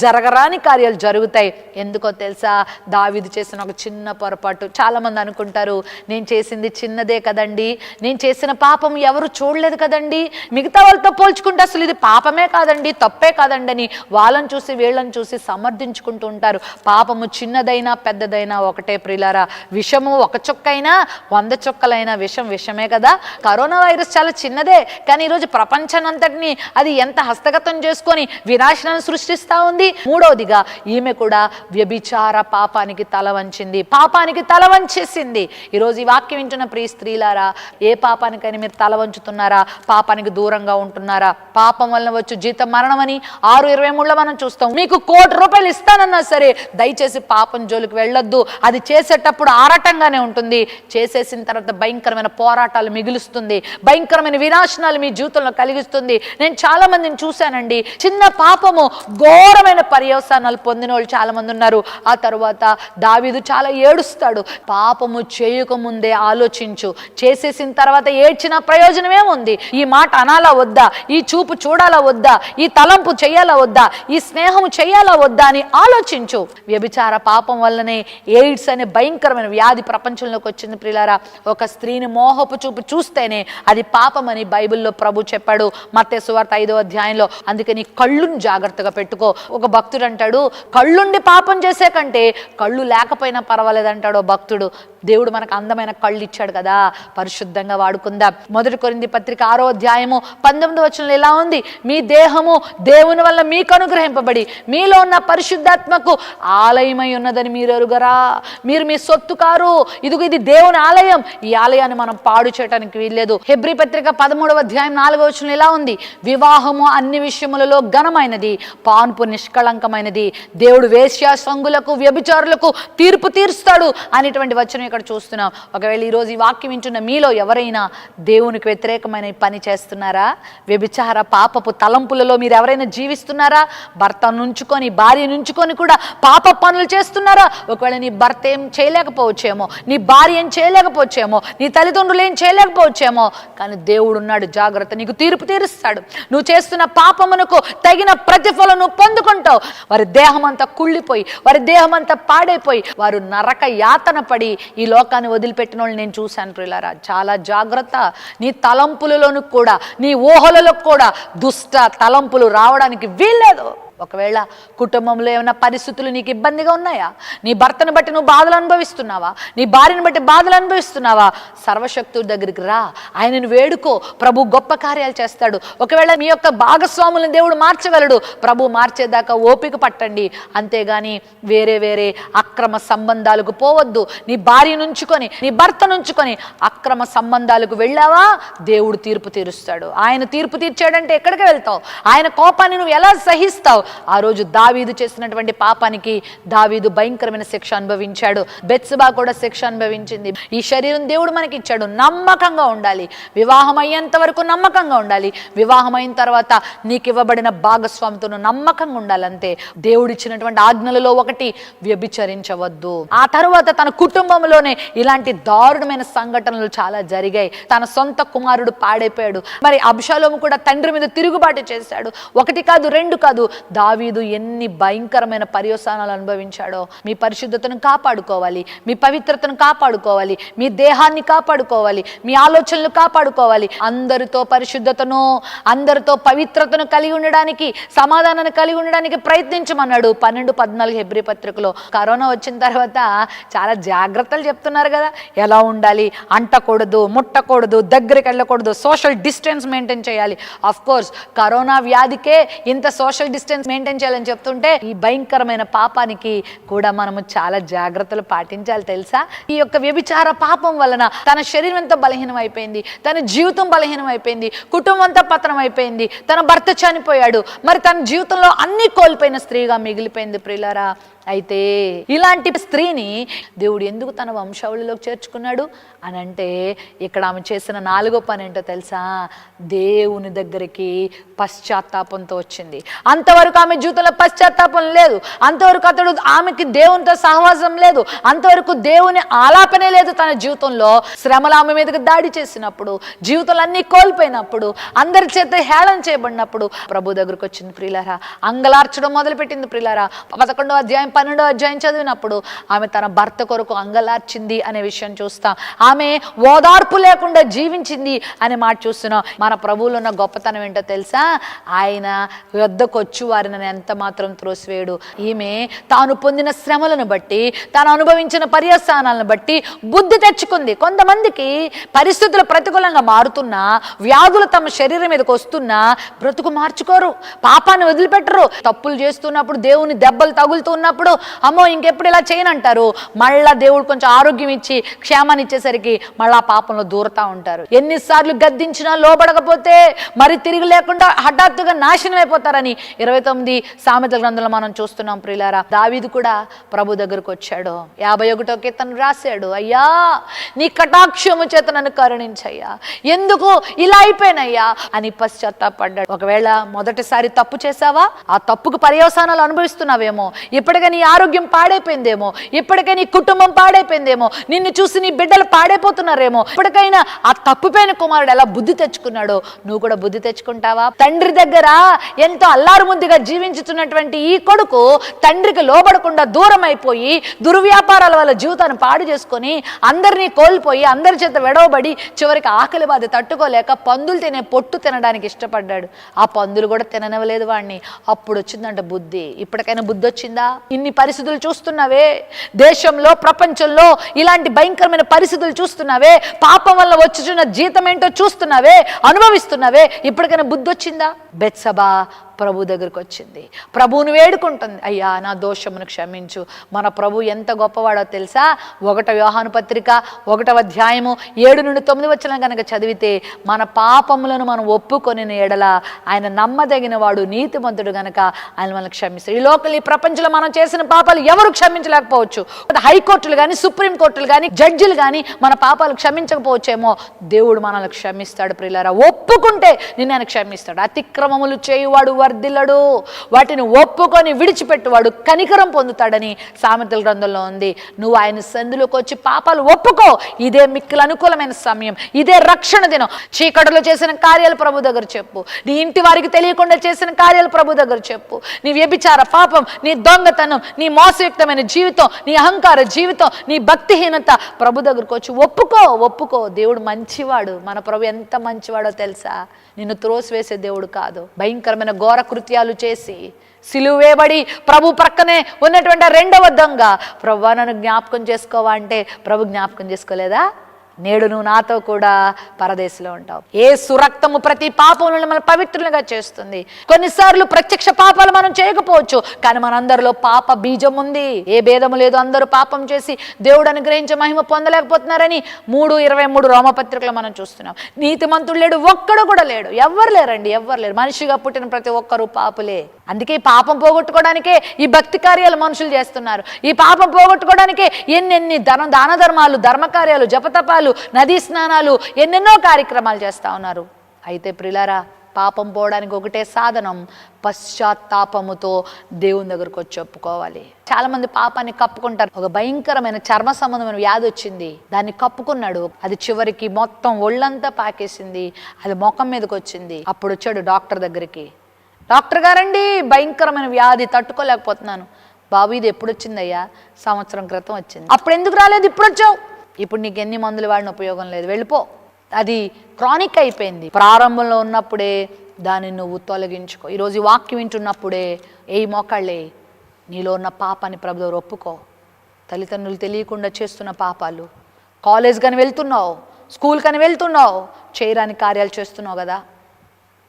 Speaker 1: జరగరాని కార్యాలు జరుగుతాయి. ఎందుకో తెలుసా? దావీదు చేసిన ఒక చిన్న పొరపాటు. చాలా మంది అనుకుంటారు అంటారు, నేను చేసింది చిన్నదే కదండి, నేను చేసిన పాపం ఎవరు చూడలేదు కదండి, మిగతా వాళ్ళతో పోల్చుకుంటే అసలు ఇది పాపమే కాదండి, తప్పే కాదండి అని వాళ్ళని చూసి వీళ్ళని చూసి సమర్థించుకుంటూ ఉంటారు. పాపము చిన్నదైనా పెద్దదైనా ఒకటే ప్రియులారా. విషము ఒక చుక్కైనా 100 చుక్కలైనా విషం విషమే కదా. కరోనా వైరస్ చాలా చిన్నదే, కానీ ఈరోజు ప్రపంచానంతటిని అది ఎంత హస్తగతం చేసుకొని వినాశనాన్ని సృష్టిస్తా ఉంది. మూడవదిగా ఈమె కూడా వ్యభిచార పాపానికి తల వంచింది, పాపానికి తల వంచేసింది. ఈరోజు ఈ వాక్యం వింటున్న ప్రియ స్త్రీలారా, ఏ పాపానికైనా మీరు తల వంచుతున్నారా? పాపానికి దూరంగా ఉంటున్నారా? పాపం వలన వచ్చు జీతం మరణం అని 6:23 మనం చూస్తాం. మీకు ₹1,00,00,000 ఇస్తానన్నా సరే దయచేసి పాపం జోలికి వెళ్ళొద్దు. అది చేసేటప్పుడు ఆరాటంగానే ఉంటుంది, చేసేసిన తర్వాత భయంకరమైన పోరాటాలు మిగులుస్తుంది, భయంకరమైన వినాశనాలు మీ జీవితంలో కలిగిస్తుంది. నేను చాలా మందిని చూశానండి, చిన్న పాపము ఘోరమైన పర్యవసానాలు పొందిన వాళ్ళు చాలా మంది ఉన్నారు. ఆ తర్వాత దావీదు చాలా ఏడుస్తాడు, పాపము చేయకముందే ఆలోచించు, చేసేసిన తర్వాత ఏడ్చిన ప్రయోజనమేముంది? ఈ మాట అనాలా వద్దా? ఈ చూపు చూడాలా వద్దా? ఈ తలంపు చేయాలా వద్దా? ఈ స్నేహం చేయాలా వద్దా అని ఆలోచించు. వ్యభిచార పాపం వల్లనే ఎయిడ్స్ అనే భయంకరమైన వ్యాధి ప్రపంచంలోకి వచ్చింది ప్రియులారా. ఒక స్త్రీని మోహపు చూపు చూస్తేనే అది పాపం అని బైబిల్లో ప్రభు చెప్పాడు మత్తయి సువార్త 5వ అధ్యాయంలో. అందుకని కళ్ళుని జాగ్రత్తగా పెట్టుకో. ఒక భక్తుడు అంటాడు, కళ్ళుండి పాపం చేసే కంటే కళ్ళు లేకపోయినా పర్వాలేదంటాడు భక్తుడు. దేవుడు మనకు అందమైన కళ్ళు ఇచ్చాడు కదా, పరిశుద్ధంగా వాడుకుందాం. 1 కొరింథీ పత్రిక 6వ అధ్యాయము 19వ వచనంలో ఇలా ఉంది, మీ దేహము దేవుని వల్ల మీకు అనుగ్రహింపబడి మీలో ఉన్న పరిశుద్ధాత్మకు ఆలయమై ఉన్నదని మీరు ఎరుగరా? మీరు మీ సొత్తు కారు, ఇదిగో ఇది దేవుని ఆలయం. ఈ ఆలయాన్ని మనం పాడు చేయడానికి వీల్లేదు. హెబ్రీ పత్రిక 13వ అధ్యాయం 4వ వచనం ఇలా ఉంది, వివాహము అన్ని విషయములలో ఘనమైనది, పాన్పు నిష్కళంకమైనది, దేవుడు వేశ్యా సంగులకు వ్యభిచారులకు తీర్పు తీరుస్తాడు అనేటువంటి వచనం ఇక్కడ చూస్తున్నాం. ఒకవేళ ఈరోజు ఈ వాక్యం వింటున్న మీలో ఎవరైనా దేవునికి వ్యతిరేకమైన పని చేస్తున్నారా? వ్యభిచార పాపపు తలంపులలో మీరు ఎవరైనా జీవిస్తున్నారా? భర్త నుంచుకొని భార్య నుంచుకొని కూడా పాప పనులు చేస్తున్నారా? ఒకవేళ నీ భర్త ఏం చేయలేకపోవచ్చేమో, నీ భార్య ఏం చేయలేకపోవచ్చేమో, నీ తల్లిదండ్రులు ఏం చేయలేకపోవచ్చేమో, కానీ దేవుడు ఉన్నాడు, జాగ్రత్త, నీకు తీర్పు తీరుస్తాడు. నువ్వు చేస్తున్న పాపమునకు తగిన ప్రతిఫలం నువ్వు పొందుకుంటావు. వారి దేహం అంతా కుళ్ళిపోయి, వారి దేహం అంతా పాడైపోయి, వారు నరక యాతన పడి ఈ లోకాన్ని వదిలిపెట్టిన వాళ్ళు నేను చూశాను ప్రియులారా. చాలా జాగ్రత్త. నీ తలంపులలోనూ కూడా, నీ ఊహలలో కూడా దుష్ట తలంపులు రావడానికి వీల్లేదు. ఒకవేళ కుటుంబంలో ఏమైనా పరిస్థితులు నీకు ఇబ్బందిగా ఉన్నాయా? నీ భర్తను బట్టి నువ్వు బాధలు అనుభవిస్తున్నావా? నీ భార్యను బట్టి బాధలు అనుభవిస్తున్నావా? సర్వశక్తుడి దగ్గరికి రా, ఆయనను వేడుకో, ప్రభు గొప్ప కార్యాలు చేస్తాడు. ఒకవేళ మీ యొక్క భాగస్వాములను దేవుడు మార్చగలడు, ప్రభు మార్చేదాకా ఓపిక పట్టండి. అంతేగాని వేరే వేరే అక్రమ సంబంధాలకు పోవద్దు. నీ భార్య నుంచుకొని, నీ భర్త నుంచుకొని అక్రమ సంబంధాలకు వెళ్ళావా, దేవుడు తీర్పు తీరుస్తాడు. ఆయన తీర్పు తీర్చాడంటే ఎక్కడికి వెళ్తావు? ఆయన కోపాన్ని నువ్వు ఎలా సహిస్తావు? ఆ రోజు దావీదు చేసినటువంటి పాపానికి దావీదు భయంకరమైన శిక్ష అనుభవించాడు. బెత్షెబా కూడా శిక్ష అనుభవించింది. ఈ శరీరం దేవుడు మనకి ఇచ్చాడు, నమ్మకంగా ఉండాలి. వివాహం అయ్యేంత వరకు నమ్మకంగా ఉండాలి. వివాహం అయిన తర్వాత నీకు ఇవ్వబడిన భాగస్వామితో నమ్మకంగా ఉండాలి. అంతే. దేవుడు ఇచ్చినటువంటి ఆజ్ఞలలో ఒకటి, వ్యభిచరించవద్దు. ఆ తర్వాత తన కుటుంబంలోనే ఇలాంటి దారుణమైన సంఘటనలు చాలా జరిగాయి. తన సొంత కుమారుడు పాడైపోయాడు. మరి అబ్షాలోము కూడా తండ్రి మీద తిరుగుబాటు చేశాడు. 1 కాదు 2 కాదు, దావీదు ఎన్ని భయంకరమైన పర్యవసానాలు అనుభవించాడో. మీ పరిశుద్ధతను కాపాడుకోవాలి, మీ పవిత్రతను కాపాడుకోవాలి, మీ దేహాన్ని కాపాడుకోవాలి, మీ ఆలోచనలు కాపాడుకోవాలి. అందరితో పరిశుద్ధతను, అందరితో పవిత్రతను కలిగి ఉండడానికి, సమాధానాన్ని కలిగి ఉండడానికి ప్రయత్నించమన్నాడు 12-14 హెబ్రీ పత్రికలో. కరోనా వచ్చిన తర్వాత చాలా జాగ్రత్తలు చెప్తున్నారు కదా, ఎలా ఉండాలి, అంటకూడదు, ముట్టకూడదు, దగ్గరికి వెళ్ళకూడదు, సోషల్ డిస్టెన్స్ మెయింటైన్ చేయాలి. అఫ్ కోర్స్ కరోనా వ్యాధికే ఇంత సోషల్ డిస్టెన్స్ మెయింటైన్ చేయాలని చెప్తుంటే ఈ భయంకరమైన పాపానికి కూడా మనము చాలా జాగ్రత్తలు పాటించాలి తెలుసా. ఈ యొక్క వ్యభిచార పాపం వలన తన శరీరం ఎంతో బలహీనం అయిపోయింది, తన జీవితం బలహీనం అయిపోయింది, కుటుంబం అంతా పతనం అయిపోయింది, తన భర్త చనిపోయాడు, మరి తన జీవితంలో అన్ని కోల్పోయిన స్త్రీగా మిగిలిపోయింది ప్రియులారా. అయితే ఇలాంటి స్త్రీని దేవుడు ఎందుకు తన వంశావళిలోకి చేర్చుకున్నాడు అని అంటే, ఇక్కడ ఆమె చేసిన 4వ పని ఏంటో తెలుసా? దేవుని దగ్గరికి పశ్చాత్తాపంతో వచ్చింది. అంతవరకు అంతవరకు ఆమె జీవితంలో పశ్చాత్తాపం లేదు, అంతవరకు అతడు ఆమెకి దేవునితో సహవాసం లేదు, అంతవరకు దేవుని ఆలాపనే లేదు తన జీవితంలో. శ్రమలు ఆమె మీదకి దాడి చేసినప్పుడు, జీవితంలో అన్ని కోల్పోయినప్పుడు, అందరి చేత హేళన చేయబడినప్పుడు ప్రభు దగ్గరకు వచ్చింది ప్రియులారా. అంగలార్చడం మొదలుపెట్టింది ప్రియులారా. 11వ అధ్యాయం 12వ అధ్యాయం చదివినప్పుడు ఆమె తన భర్త కొరకు అంగలార్చింది అనే విషయం చూస్తాం. ఆమె ఓదార్పు లేకుండా జీవించింది అనే మాట చూస్తున్నాం. మన ప్రభువులో ఉన్న గొప్పతనం ఏంటో తెలుసా? ఆయన వద్దకు వచ్చి వారిని ఎంత మాత్రం త్రోసివేయడు. ఈమె తాను పొందిన శ్రమలను బట్టి, తాను అనుభవించిన పర్యవసానాలను బట్టి బుద్ధి తెచ్చుకుంది. కొంతమందికి పరిస్థితులు ప్రతికూలంగా మారుతున్నా, వ్యాధులు తమ శరీరం మీదకి వస్తున్నా బ్రతుకు మార్చుకోరు, పాపాన్ని వదిలిపెట్టరు. తప్పులు చేస్తున్నప్పుడు, దేవుని దెబ్బలు తగులుతున్నప్పుడు అమ్మో ఇంకెప్పుడు ఇలా చేయనంటారు. మళ్ళా దేవుడు కొంచెం ఆరోగ్యం ఇచ్చి క్షేమాన్ని ఇచ్చేసరికి మళ్ళా పాపంలో దూరతా ఉంటారు. ఎన్నిసార్లు గద్దించినా లోబడకపోతే మరి తిరిగి లేకుండా హఠాత్తుగా నాశనం అయిపోతారని 29 సామెతల గ్రంథంలో మనం చూస్తున్నాం ప్రియులారా. దావీదు కూడా ప్రభు దగ్గరకు వచ్చాడు. 51వ కీర్తన రాశాడు, అయ్యా నీ కటాక్షము చేత నన్ను కరుణించయ్యా, ఎందుకు ఇలా అయిపోయినయ్యా అని పశ్చాత్తాపడ్డాడు. ఒకవేళ మొదటిసారి తప్పు చేసావా, ఆ తప్పుకు పర్యవసానాలు అనుభవిస్తున్నావేమో, ఇప్పటికే నీ ఆరోగ్యం పాడైపోయిందేమో, ఇప్పటికే నీ కుటుంబం పాడైపోయిందేమో, నిన్ను చూసి నీ బిడ్డలు పాడైపోతున్నారేమో. ఇప్పటికైనా ఆ తప్పుపోయిన కుమారుడు ఎలా బుద్ధి తెచ్చుకున్నాడో నువ్వు కూడా బుద్ధి తెచ్చుకుంటావా? తండ్రి దగ్గర ఎంతో అల్లారు ముద్దుగా జీవించుతున్నటువంటి ఈ కొడుకు తండ్రికి లోబడకుండా దూరం అయిపోయి దుర్వ్యాపారాల వల్ల జీవితాన్ని పాడు చేసుకొని అందరినీ కోల్పోయి అందరి చేత వెడవబడి చివరికి ఆకలి బాధ తట్టుకోలేక పందులు తినే పొట్టు తినడానికి ఇష్టపడ్డాడు. ఆ పందులు కూడా తిననివ్వలేదు వాడిని. అప్పుడు వచ్చిందంట బుద్ధి. ఇప్పటికైనా బుద్ధి వచ్చిందా? ఇన్ని పరిస్థితులు చూస్తున్నావే, దేశంలో ప్రపంచంలో ఇలాంటి భయంకరమైన పరిస్థితులు చూస్తున్నావే, పాపం వల్ల వచ్చుచున్న జీతం ఏంటో చూస్తున్నావే, అనుభవిస్తున్నావే, ఇప్పటికైనా బుద్ధి వచ్చిందా? బెత్సబా ప్రభు దగ్గరకు వచ్చింది, ప్రభువుని వేడుకుంటుంది, అయ్యా నా దోషమును క్షమించు. మన ప్రభు ఎంత గొప్పవాడో తెలుసా? 1 యోహాను పత్రిక 1వ అధ్యాయము 7 నుండి 9 వచనం కనుక చదివితే, మన పాపములను మనం ఒప్పుకొని ఎడల ఆయన నమ్మదగిన వాడు, నీతిమంతుడు గనక ఆయన మనల్ని క్షమిస్తాడు. ఈ లోకల్ ఈ ప్రపంచంలో మనం చేసిన పాపాలు ఎవరు క్షమించలేకపోవచ్చు. హైకోర్టులు కానీ, సుప్రీం కోర్టులు కానీ, జడ్జిలు కానీ మన పాపాలు క్షమించకపోవచ్చేమో, దేవుడు మనల్ని క్షమిస్తాడు ప్రియులారా. ఒప్పుకుంటే నిన్ను ఆయన క్షమిస్తాడు. అతిక్రమములు చేయువాడు వర్ధిల్లడు, వాటిని ఒప్పుకొని విడిచిపెట్టువాడు కనికరం పొందుతాడని సామెతల గ్రంథంలో ఉంది. నువ్వు ఆయన సందులోకి వచ్చి పాపాలు ఒప్పుకో. ఇదే మిక్కిలి అనుకూలమైన సమయం, ఇదే రక్షణ దినం. చీకటిలో చేసిన కార్యాలు ప్రభు దగ్గర చెప్పు, నీ ఇంటి వారికి తెలియకుండా చేసిన కార్యాలు ప్రభు దగ్గర చెప్పు. నీ వ్యభిచార పాపం, నీ దొంగతనం, నీ మోసయుక్తమైన జీవితం, నీ అహంకార జీవితం, నీ భక్తిహీనత ప్రభు దగ్గరకు వచ్చి ఒప్పుకో. దేవుడు మంచివాడు. మన ప్రభు ఎంత మంచివాడో తెలుసా? నిన్ను త్రోసివేసే దేవుడు కాదు. భయంకరమైన ఘోర కృత్యాలు చేసి సిలువేబడి ప్రభు ప్రక్కనే ఉన్నటువంటి 2వ దొంగ, ప్రభు నన్ను జ్ఞాపకం చేసుకోవా అంటే ప్రభు జ్ఞాపకం చేసుకోలేదా? నేడు నువ్వు నాతో కూడా పరదేశంలో ఉంటావు. యేసు రక్తము ప్రతి పాపం నుండి మనం పవిత్రులుగా చేస్తుంది. కొన్నిసార్లు ప్రత్యక్ష పాపాలు మనం చేయకపోవచ్చు, కానీ మనందరిలో పాప బీజం ఉంది. ఏ భేదము లేదు, అందరూ పాపం చేసి దేవుడు అనుగ్రహించే మహిమ పొందలేకపోతున్నారని 3:23 రోమపత్రికలో మనం చూస్తున్నాం. నీతిమంతుడు లేడు, ఒక్కడు కూడా లేడు. ఎవ్వరు లేరండి, ఎవ్వరు లేరు. మనిషిగా పుట్టిన ప్రతి ఒక్కరూ పాపులే. అందుకే ఈ పాపం పోగొట్టుకోవడానికే ఈ భక్తి కార్యాలు మనుషులు చేస్తున్నారు. ఈ పాపం పోగొట్టుకోవడానికే ఎన్నెన్ని దాన ధర్మాలు, ధర్మకార్యాలు, జపతపాలు, నదీ స్నానాలు, ఎన్నెన్నో కార్యక్రమాలు చేస్తా ఉన్నారు. అయితే ప్రియులారా, పాపం పోవడానికి ఒకటే సాధనం, పశ్చాత్తాపముతో దేవుని దగ్గరకు వచ్చి ఒప్పుకోవాలి. చాలా మంది పాపాన్ని కప్పుకుంటారు. ఒక భయంకరమైన చర్మ సంబంధమైన వ్యాధి వచ్చింది, దాన్ని కప్పుకున్నాడు. అది చివరికి మొత్తం ఒళ్ళంతా పాకేసింది, అది ముఖం మీదకి వచ్చింది. అప్పుడు వచ్చాడు డాక్టర్ దగ్గరికి. డాక్టర్ గారండి, భయంకరమైన వ్యాధి, తట్టుకోలేకపోతున్నాను. బాబు ఇది ఎప్పుడు వచ్చిందయ్యా? సంవత్సరం క్రితం వచ్చింది. అప్పుడు ఎందుకు రాలేదు? ఇప్పుడు వచ్చావు. ఇప్పుడు నీకు ఎన్ని మందులు వాడిన ఉపయోగం లేదు, వెళ్ళిపో. అది క్రానిక్ అయిపోయింది. ప్రారంభంలో ఉన్నప్పుడే దాన్ని నువ్వు తొలగించుకో. ఈరోజు ఈ వాక్యం వింటున్నప్పుడే మోకాళ్ళే నీలో ఉన్న పాపాన్ని ప్రభు దగ్గర ఒప్పుకో. తల్లిదండ్రులు తెలియకుండా చేస్తున్న పాపాలు, కాలేజ్ కానీ వెళ్తున్నావు, స్కూల్ కానీ వెళ్తున్నావు, చేయరాని కార్యాలు చేస్తున్నావు కదా,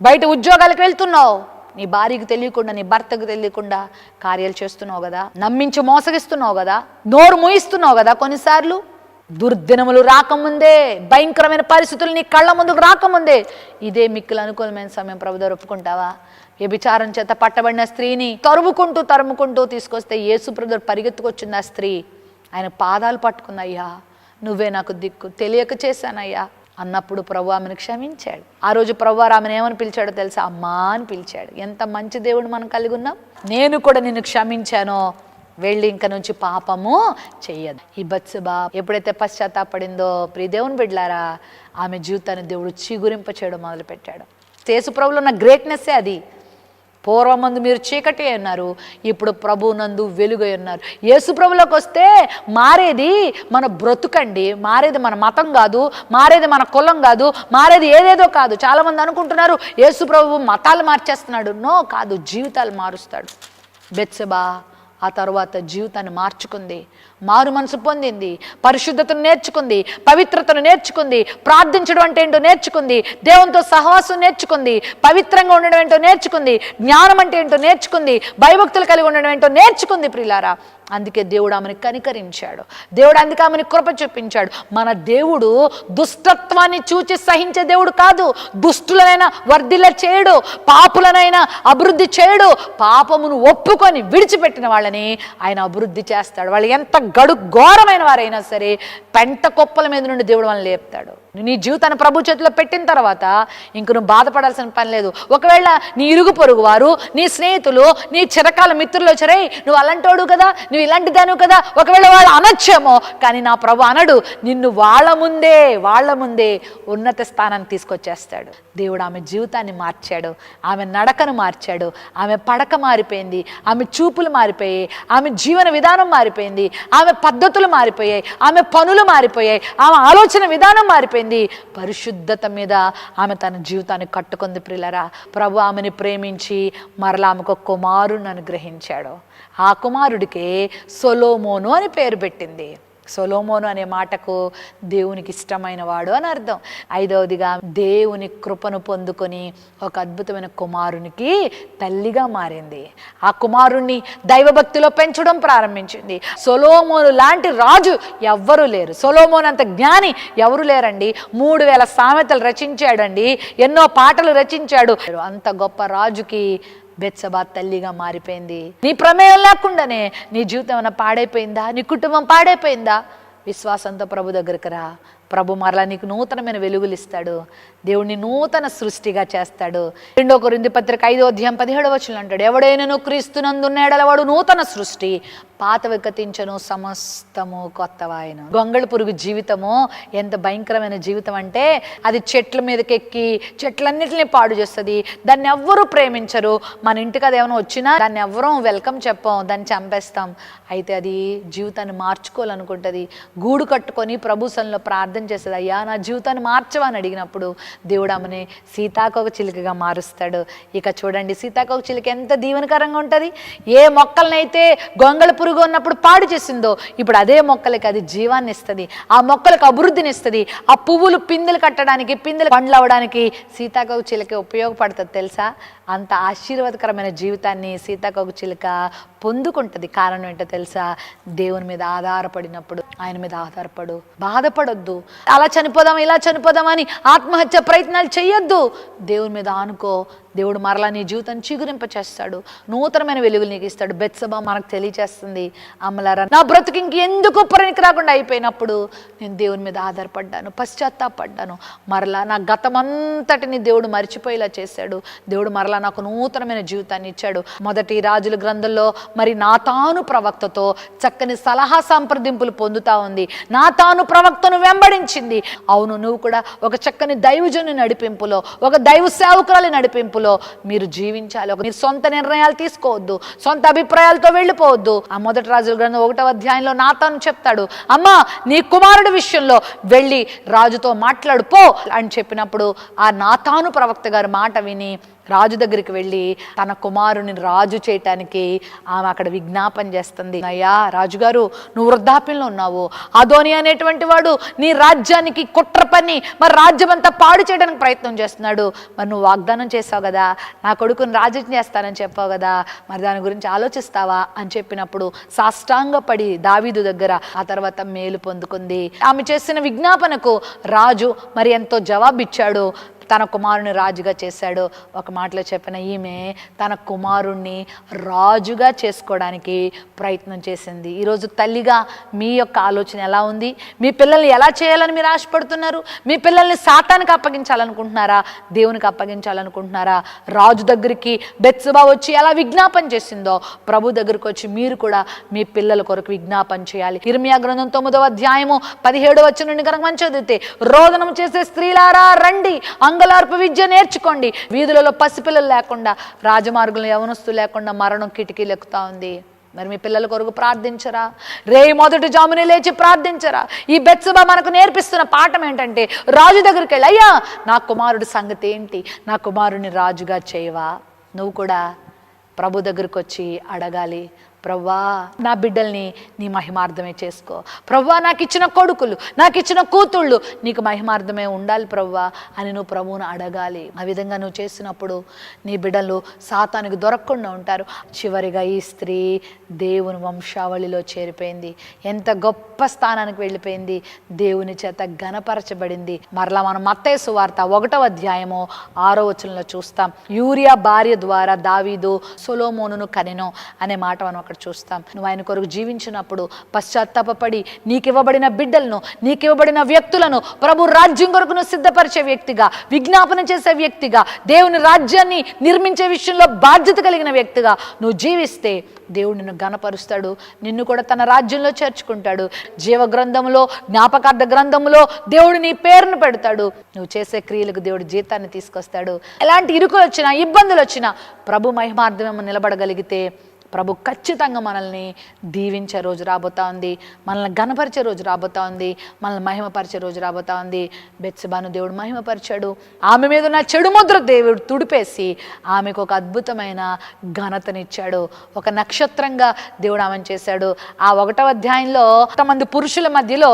Speaker 1: బయట ఉద్యోగాలకు వెళ్తున్నావు, నీ భార్యకు తెలియకుండా, నీ భర్తకు తెలియకుండా కార్యాలు చేస్తున్నావు కదా, నమ్మించి మోసగిస్తున్నావు కదా, నోరు మూయిస్తున్నావు కదా. కొన్నిసార్లు దుర్దినములు రాకముందే, భయంకరమైన పరిస్థితులు నీ కళ్ళ ముందుకు రాకముందే ఇదే మిక్కులు అనుకూలమైన సమయం ప్రభు దగ్గర ఒప్పుకుంటావా? వ్యభిచారం చేత పట్టబడిన స్త్రీని తరుముకుంటూ తీసుకొస్తే యేసు ప్రభు పరిగెత్తుకొచ్చింది ఆ స్త్రీ. ఆయన పాదాలు పట్టుకుందయ్యా, నువ్వే నాకు దిక్కు, తెలియక చేశానయ్యా, అన్నప్పుడు ప్రభు ఆమెను క్షమించాడు. ఆ రోజు ప్రభు ఆమెను ఏమని పిలిచాడో తెలుసా? అమ్మా అని పిలిచాడు. ఎంత మంచి దేవుడు మనం కలిగి ఉన్నాం. నేను కూడా నిన్ను క్షమించానో, వెళ్ళి ఇంక నుంచి పాపము చెయ్యదు. ఈ బత్సెబా ఎప్పుడైతే పశ్చాత్తాపడిందో, ప్రియ దేవుని బిడ్డలారా, ఆమె జీవితాన్ని దేవుడు చిగురింప చేయడం మొదలుపెట్టాడు. యేసు ప్రభువులో ఉన్న గ్రేట్నెస్సే అది. పూర్వమందు మీరు చీకటి ఉన్నారు, ఇప్పుడు ప్రభువునందు వెలుగై ఉన్నారు. యేసు ప్రభులోకి వస్తే మారేది మన బ్రతుకండి, మారేది మన మతం కాదు, మారేది మన కులం కాదు, మారేది ఏదేదో కాదు. చాలామంది అనుకుంటున్నారు యేసు ప్రభువు మతాలు మార్చేస్తున్నాడు. నో, కాదు, జీవితాలు మారుస్తాడు. బెత్సెబా ఆ తర్వాత జీవితాన్ని మార్చుకుంది, మారు మనసు పొందింది, పరిశుద్ధతను నేర్చుకుంది, పవిత్రతను నేర్చుకుంది, ప్రార్థించడం అంటే ఏంటో నేర్చుకుంది, దేవునితో సహవాసం నేర్చుకుంది, పవిత్రంగా ఉండడం ఏంటో నేర్చుకుంది, జ్ఞానం అంటే ఏంటో నేర్చుకుంది, భయభక్తులు కలిగి ఉండడం ఏంటో నేర్చుకుంది. ప్రియులారా, అందుకే దేవుడు ఆమెను కనికరించాడు. దేవుడు అందుకే ఆమెను కృప చూపించాడు. మన దేవుడు దుష్టత్వాన్ని చూచి సహించే దేవుడు కాదు. దుష్టులనైనా వర్ధిల్ల చేయడు, పాపులనైనా అభివృద్ధి చేయడు. పాపమును ఒప్పుకొని విడిచిపెట్టిన వాళ్ళని ఆయన అభివృద్ధి చేస్తాడు. వాళ్ళు ఎంత ఘోరమైన వారైనా సరే పెంట కుప్పల మీద నుండి దేవుడు వాళ్ళని లేపుతాడు. నీ జీవితాన్ని ప్రభు చేతిలో పెట్టిన తర్వాత ఇంక నువ్వు బాధపడాల్సిన పని లేదు. ఒకవేళ నీ ఇరుగు పొరుగు వారు, నీ స్నేహితులు, నీ చిరకాల మిత్రులు వచ్చారే, నువ్వు అలాంటోడు కదా, నువ్వు ఇలాంటి దాను కదా, ఒకవేళ వాళ్ళు అనొచ్చేమో, కానీ నా ప్రభు అనడు. నిన్ను వాళ్ళ ముందే ఉన్నత స్థానాన్ని తీసుకొచ్చేస్తాడు. దేవుడు ఆమె జీవితాన్ని మార్చాడు, ఆమె నడకను మార్చాడు, ఆమె పడక మారిపోయింది, ఆమె చూపులు మారిపోయాయి, ఆమె జీవన విధానం మారిపోయింది, ఆమె పద్ధతులు మారిపోయాయి, ఆమె పనులు మారిపోయాయి, ఆమె ఆలోచన విధానం మారిపోయింది. పరిశుద్ధత మీద ఆమె తన జీవితాన్ని కట్టుకుంది. ప్రియులారా, ప్రభు ఆమెని ప్రేమించి మరలా ఆమెకు కుమారుని అనుగ్రహించాడు. ఆ కుమారుడికి సొలొమోను అని పేరు పెట్టింది. సొలొమోను అనే మాటకు దేవునికి ఇష్టమైన వాడు అని అర్థం. 5వదిగా దేవుని కృపను పొందుకొని ఒక అద్భుతమైన కుమారునికి తల్లిగా మారింది. ఆ కుమారుణ్ణి దైవభక్తిలో పెంచడం ప్రారంభించింది. సొలొమోను లాంటి రాజు ఎవ్వరూ లేరు. సొలొమోను అంత జ్ఞాని ఎవరు లేరండి. 3000 సామెతలు రచించాడండి, ఎన్నో పాటలు రచించాడు. అంత గొప్ప రాజుకి బెత్సెబా తల్లిగా మారిపోయింది. నీ ప్రమేయం లేకుండానే నీ జీవితం ఏమైనా పాడైపోయిందా? నీ కుటుంబం పాడైపోయిందా? విశ్వాసంతో ప్రభు దగ్గరికి రా. ప్రభు మరలా నీకు నూతనమైన వెలుగులు ఇస్తాడు. దేవుడిని నూతన సృష్టిగా చేస్తాడు. 2 కొరింథీ పత్రిక 5:17 అంటాడు, ఎవడైనను క్రీస్తునందున్న వాడు నూతన సృష్టి, పాతవి గతించెను, సమస్తము కొత్తవాయెను. గొంగళి పురుగు జీవితము ఎంత భయంకరమైన జీవితం అంటే, అది చెట్ల మీదకి ఎక్కి చెట్లన్నిటిని పాడు చేస్తుంది. దాన్ని ఎవ్వరూ ప్రేమించరు. మన ఇంటికి అది ఏమైనా వచ్చినా దాన్ని ఎవ్వరూ వెల్కమ్ చెప్పం, దాన్ని చంపేస్తాం. అయితే అది జీవితాన్ని మార్చుకోవాలనుకుంటుంది. గూడు కట్టుకొని ప్రభు సన్నిధిలో ప్రార్థన చేస్తుంది, అయ్యా నా జీవితాన్ని మార్చవా అని అడిగినప్పుడు దేవుడు ఆమెని సీతాకోక చిలుకగా మారుస్తాడు. ఇక చూడండి, సీతాకోక చిలుక ఎంత దీవెనకరంగా ఉంటుంది. ఏ మొక్కలనైతే గొంగళ పురుగు ఉన్నప్పుడు పాడు చేసిందో, ఇప్పుడు అదే మొక్కలకి అది జీవాన్ని ఇస్తుంది, ఆ మొక్కలకు అభివృద్ధిని ఇస్తుంది. ఆ పువ్వులు పిందెలు కట్టడానికి, పిందెలు పండ్లు అవ్వడానికి సీతాకోక చిలుక ఉపయోగపడుతుంది. తెలుసా? అంత ఆశీర్వాదకరమైన జీవితాన్ని సీతాకోక చిలుక పొందుకుంటుంది. కారణం ఏంటో తెలుసా? దేవుని మీద ఆధారపడినప్పుడు. ఆయన మీద ఆధారపడు, బాధపడొద్దు. అలా చనిపోదాం ఇలా చనిపోదామని ఆత్మహత్య ప్రయత్నాలు చెయ్యొద్దు. దేవుని మీద ఆనుకో. దేవుడు మరలా నీ జీవితాన్ని చిగురింప చేస్తాడు, నూతనమైన వెలుగులు నీకు ఇస్తాడు. బెత్సెబా మనకు తెలియచేస్తుంది, అమ్మలారా నా బ్రతుకు ఇంకెందుకు పనికి రాకుండా అయిపోయినప్పుడు నేను దేవుని మీద ఆధారపడ్డాను, పశ్చాత్తాపడ్డాను. మరలా నా గతమంతటిని దేవుడు మర్చిపోయేలా చేశాడు. దేవుడు మరలా నాకు నూతనమైన జీవితాన్ని ఇచ్చాడు. మొదటి రాజుల గ్రంథంలో మరి నాతాను ప్రవక్తతో చక్కని సలహా సంప్రదింపులు పొందుతా ఉంది. నాతాను ప్రవక్తను వెంబడించింది. అవును, నువ్వు కూడా ఒక చక్కని దైవజనుని నడిపింపులో, ఒక దైవ సేవకురాలి నడిపింపులో మీరు జీవించాలి. మీరు సొంత నిర్ణయాలు తీసుకోవద్దు, సొంత అభిప్రాయాలతో వెళ్ళిపోవద్దు. ఆ మొదటి రాజుల గ్రంథం 1వ అధ్యాయంలో నాతాను చెప్తాడు, అమ్మా నీ కుమారుడి విషయంలో వెళ్ళి రాజుతో మాట్లాడు పో అని చెప్పినప్పుడు ఆ నాతాను ప్రవక్త గారి మాట విని రాజు దగ్గరికి వెళ్ళి తన కుమారుని రాజు చేయటానికి ఆమె అక్కడ విజ్ఞాపన చేస్తుంది. అయ్యా రాజుగారు, నువ్వు వృద్ధాప్యంలో ఉన్నావు. అదోని అనేటువంటి వాడు నీ రాజ్యానికి కుట్ర పన్ని మరి రాజ్యం అంతా పాడు చేయడానికి ప్రయత్నం చేస్తున్నాడు. మరి నువ్వు వాగ్దానం చేసావు కదా, నా కొడుకుని రాజ్యం చేస్తానని చెప్పావు కదా, మరి దాని గురించి ఆలోచిస్తావా అని చెప్పినప్పుడు సాష్టాంగపడి దావీదు దగ్గర ఆ తర్వాత మేలు పొందుకుంది. ఆమె చేసిన విజ్ఞాపనకు రాజు మరి ఎంతో జవాబిచ్చాడు. తన కుమారుని రాజుగా చేశాడు. ఒక మాటలో చెప్పిన ఈమె తన కుమారుణ్ణి రాజుగా చేసుకోవడానికి ప్రయత్నం చేసింది. ఈరోజు తల్లిగా మీ యొక్క ఆలోచన ఎలా ఉంది? మీ పిల్లల్ని ఎలా చేయాలని మీరు ఆశపడుతున్నారు? మీ పిల్లల్ని సాతానికి అప్పగించాలనుకుంటున్నారా? దేవునికి అప్పగించాలనుకుంటున్నారా? రాజు దగ్గరికి బెత్సెబా వచ్చి ఎలా విజ్ఞాపన చేసిందో ప్రభు దగ్గరికి వచ్చి మీరు కూడా మీ పిల్లల కొరకు విజ్ఞాపన చేయాలి. ఇర్మియా గ్రంథం 9వ అధ్యాయము 17వ వచనం నుండి కనుక మనం చదివితే, రోదనం చేసే స్త్రీలారా రండి, అంగలార్పు విద్య నేర్చుకోండి. వీధులలో పసిపిల్లలు లేకుండా, రాజమార్గులు యవనస్తులు లేకుండా మరణం కిటికీలు ఎక్కుతా ఉంది. మరి మీ పిల్లల కొరకు ప్రార్థించరా? మొదటి జామునే లేచి ప్రార్థించరా? ఈ బెత్సెబా మనకు నేర్పిస్తున్న పాఠం ఏంటంటే, రాజు దగ్గరికి వెళ్ళి, అయ్యా నా కుమారుడి సంగతి ఏంటి? నా కుమారుడిని రాజుగా చేయవా? నువ్వు కూడా ప్రభు దగ్గరికి వచ్చి అడగాలి, ప్రవ్వా నా బిడ్డల్ని నీ మహిమార్థమే చేసుకో. ప్రవ్వా నాకు ఇచ్చిన కొడుకులు, నాకు ఇచ్చిన కూతుళ్ళు నీకు మహిమార్థమే ఉండాలి ప్రవ్వా అని నువ్వు ప్రభువును అడగాలి. ఆ విధంగా నువ్వు చేసినప్పుడు నీ బిడ్డలు సాతానికి దొరకకుండా ఉంటారు. చివరిగా ఈ స్త్రీ దేవుని వంశావళిలో చేరిపోయింది. ఎంత గొప్ప స్థానానికి వెళ్ళిపోయింది. దేవుని చేత ఘనపరచబడింది. మరలా మనం మత్తయి సువార్త 1వ అధ్యాయము 6వ వచనంలో చూస్తాం. యూరియా భార్య ద్వారా దావీదు సొలొమోనును కనెను అనే మాట మనం అక్కడ చూస్తాం. నువ్వు ఆయన కొరకు జీవించినప్పుడు పశ్చాత్తాపపడి నీకు ఇవ్వబడిన బిడ్డలను, నీకు ఇవ్వబడిన వ్యక్తులను ప్రభు రాజ్యం కొరకు నువ్వు సిద్ధపరిచే వ్యక్తిగా, విజ్ఞాపన చేసే వ్యక్తిగా, దేవుని రాజ్యాన్ని నిర్మించే విషయంలో బాధ్యత కలిగిన వ్యక్తిగా నువ్వు జీవిస్తే దేవుడు నిన్ను ఘనపరుస్తాడు. నిన్ను కూడా తన రాజ్యంలో చేర్చుకుంటాడు. జీవ గ్రంథంలో, జ్ఞాపకార్థ గ్రంథంలో దేవుడు నీ పేరును పెడతాడు. నువ్వు చేసే క్రియలకు దేవుడు జీతాన్ని తీసుకొస్తాడు. ఎలాంటి ఇరుకులు వచ్చినా, ఇబ్బందులు వచ్చినా ప్రభు మహిమార్థమేమో నిలబడగలిగితే ప్రభు ఖచ్చితంగా మనల్ని దీవించే రోజు రాబోతా ఉంది. మనల్ని ఘనపరిచే రోజు రాబోతా ఉంది. మనల్ని మహిమపరిచే రోజు రాబోతా ఉంది. బెత్సెబాను దేవుడు మహిమపరిచాడు. ఆమె మీద ఉన్న చెడు ముద్ర దేవుడు తుడిపేసి ఆమెకు ఒక అద్భుతమైన ఘనతనిచ్చాడు. ఒక నక్షత్రంగా దేవుడు ఆమెను చేశాడు. ఆ 1వ అధ్యాయంలో కొంతమంది పురుషుల మధ్యలో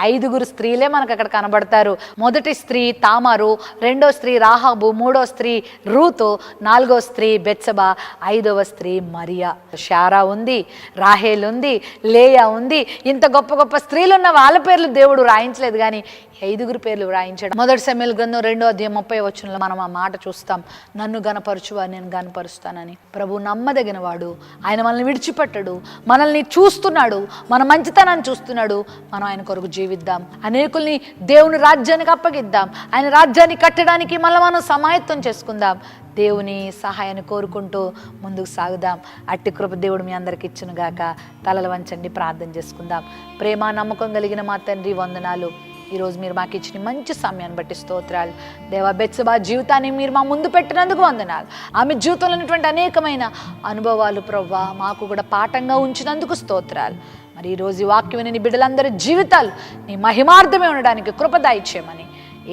Speaker 1: 5గురు స్త్రీలే మనకు అక్కడ కనబడతారు. మొదటి స్త్రీ తామారు, 2వ స్త్రీ రాహాబు, 3వ స్త్రీ రూతు, 4వ స్త్రీ బెత్సెబా, 5వ స్త్రీ మరియా. శారా ఉంది, రాహేల్ ఉంది, లేయా ఉంది. ఇంత గొప్ప గొప్ప స్త్రీలు ఉన్న వాళ్ళ పేర్లు దేవుడు రాయించలేదు, కానీ 5గురు పేర్లు రాయించాడు. మొదటి సమూయేలు గ్రంథం 2వ అధ్యాయం 30వ వచనంలో మనం ఆ మాట చూస్తాం. నన్ను గనపరచువా, నేను గనపరుస్తానని. ప్రభు నమ్మదగిన వాడు. ఆయన మనల్ని విడిచిపెట్టడు. మనల్ని చూస్తున్నాడు, మన మంచితనాన్ని చూస్తున్నాడు. మనం ఆయన కొరకు జీవిద్దాం. అనేకుల్ని దేవుని రాజ్యానికి అప్పగిద్దాం. ఆయన రాజ్యాన్ని కట్టడానికి మనం సమాయత్తం చేసుకుందాం. దేవుని సహాయాన్ని కోరుకుంటూ ముందుకు సాగుదాం. అట్టి కృప దేవుడు మీ అందరికి ఇచ్చును గాక. తలలు వంచండి, ప్రార్థన చేసుకుందాం. ప్రేమ నమ్మకం కలిగిన మా తండ్రి, వందనాలు. ఈరోజు మీరు మాకు ఇచ్చిన మంచి సమయాన్ని బట్టి స్తోత్రాలు. దేవా, బెత్సెబా జీవితాన్ని మీరు మా ముందు పెట్టినందుకు వందనాలు. ఆమె జీవితంలో ఉన్నటువంటి అనేకమైన అనుభవాలు ప్రవ్వా మాకు కూడా పాఠంగా ఉంచినందుకు స్తోత్రాలు. మరి ఈరోజు ఈ వాక్యం విని బిడ్డలందరి జీవితాలు నీ మహిమార్థమే ఉండడానికి కృప దయచేయమని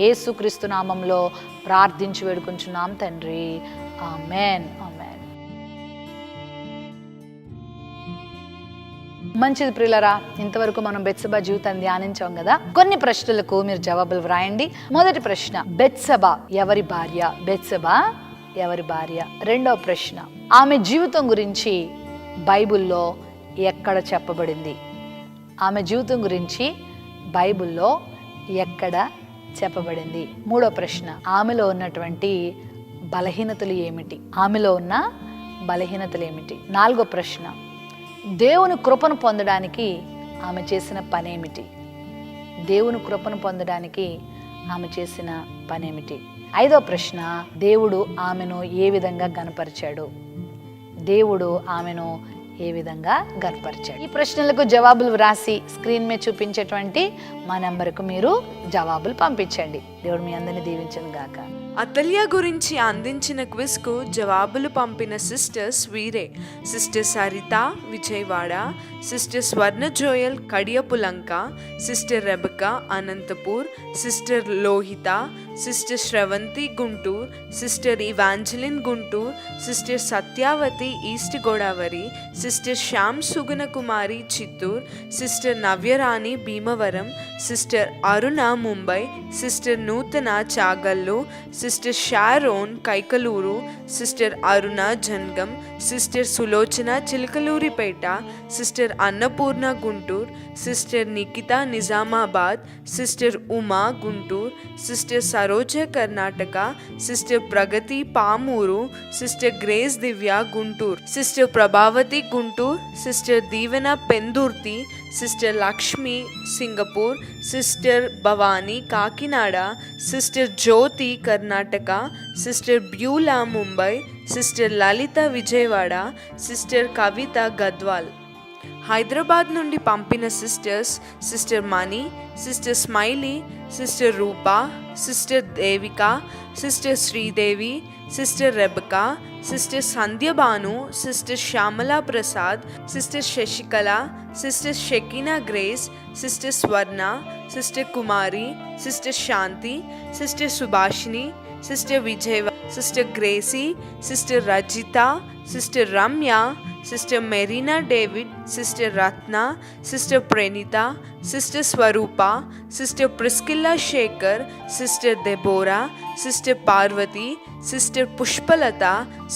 Speaker 1: యేసుక్రీస్తు నామంలో ప్రార్థించి వేడుకుంటున్నాం తండ్రి. ఆమేన్. ఆమేన్. మంచిది ప్రియులరా, ఇంతవరకు మనం బెత్సెబా జీవితాన్ని ధ్యానించాం కదా. కొన్ని ప్రశ్నలకు మీరు జవాబులు వ్రాయండి. మొదటి ప్రశ్న, బెత్సెబా ఎవరి భార్య? బెత్సెబా ఎవరి భార్య? రెండవ ప్రశ్న, ఆమె జీవితం గురించి బైబిల్లో ఎక్కడ చెప్పబడింది? ఆమె జీవితం గురించి బైబిల్లో ఎక్కడ చెప్పబడింది? మూడో ప్రశ్న, ఆమెలో ఉన్నటువంటి బలహీనతలు ఏమిటి? ఆమెలో ఉన్న బలహీనతలు ఏమిటి? నాలుగో ప్రశ్న, దేవుని కృపను పొందడానికి ఆమె చేసిన పనేమిటి? దేవుని కృపను పొందడానికి ఆమె చేసిన పనేమిటి? ఐదో ప్రశ్న, దేవుడు ఆమెను ఏ విధంగా గనపరిచాడు? దేవుడు ఆమెను ఏ విధంగా గనపరిచాడు? ఈ ప్రశ్నలకు జవాబులు వ్రాసి స్క్రీన్ మీద చూపించేటువంటి మా నెంబర్కు మీరు జవాబులు పంపించండి. దేవుడు మీ అందరిని దీవించను గాక.
Speaker 2: అతల్య గురించి అందించిన క్విజ్కు జవాబులు పంపిన సిస్టర్స్ వీరే: sister Saritha Vijayawada, sister Swarna Joel Kadiyapulanka, sister Rebecca Anantapur, sister Lohitha, sister Sravanthi Guntur, sister Evangeline Guntur, sister Satyavathi east Godavari, sister Shyam Suguna Kumari Chittoor, sister Navyarani Bhimavaram, sister Aruna Mumbai, sister Nutana Chagallu, sister Sharon Kaikaluru, sister Aruna Jangam, sister Sulochana Chilakaluripet, sister Annapurna Guntur, sister Nikitha Nizamabad, sister Uma Guntur, sister Saroja Karnataka, sister Pragathi Pamuru, sister Grace Divya Guntur, sister Prabhavathi Guntur, sister Deevena Pendurthi, sister Lakshmi Singapore, sister Bhavani Kakinada, sister Jyothi Karnataka, sister Beulah Mumbai, sister Lalitha Vijayawada, sister Kavitha Gadwal. Hyderabad నుండి పంపిన sisters sister Mani, sister Smiley, sister Roopa, sister Devika, sister Sridevi, sister Rebecca, sister Sandhyabhanu, sister Shyamala Prasad, sister Sasikala, sister Shakeena Grace, sister Swarna, sister Kumari, sister Shanti, sister Subhashini, sister Vijay, sister Gracie, sister Rajitha, sister Ramya, sister Marina David, sister Ratna, sister Praneetha, sister Swaroopa, sister Priscilla Shekhar, sister Deborah, sister Parvathi, sister Pushpalatha,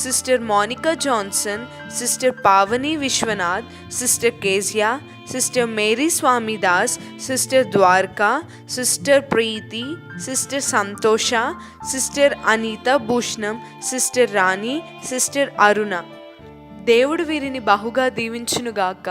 Speaker 2: sister Monica Johnson, sister Pavani Viswanath, sister Keziah, sister Mary Swamidas, sister Dwaraka, sister Preethi, sister Santosha, sister Anitha Bhushanam, sister Rani, sister Aruna. దేవుడు వీరిని బహుగా దీవించునుగాక.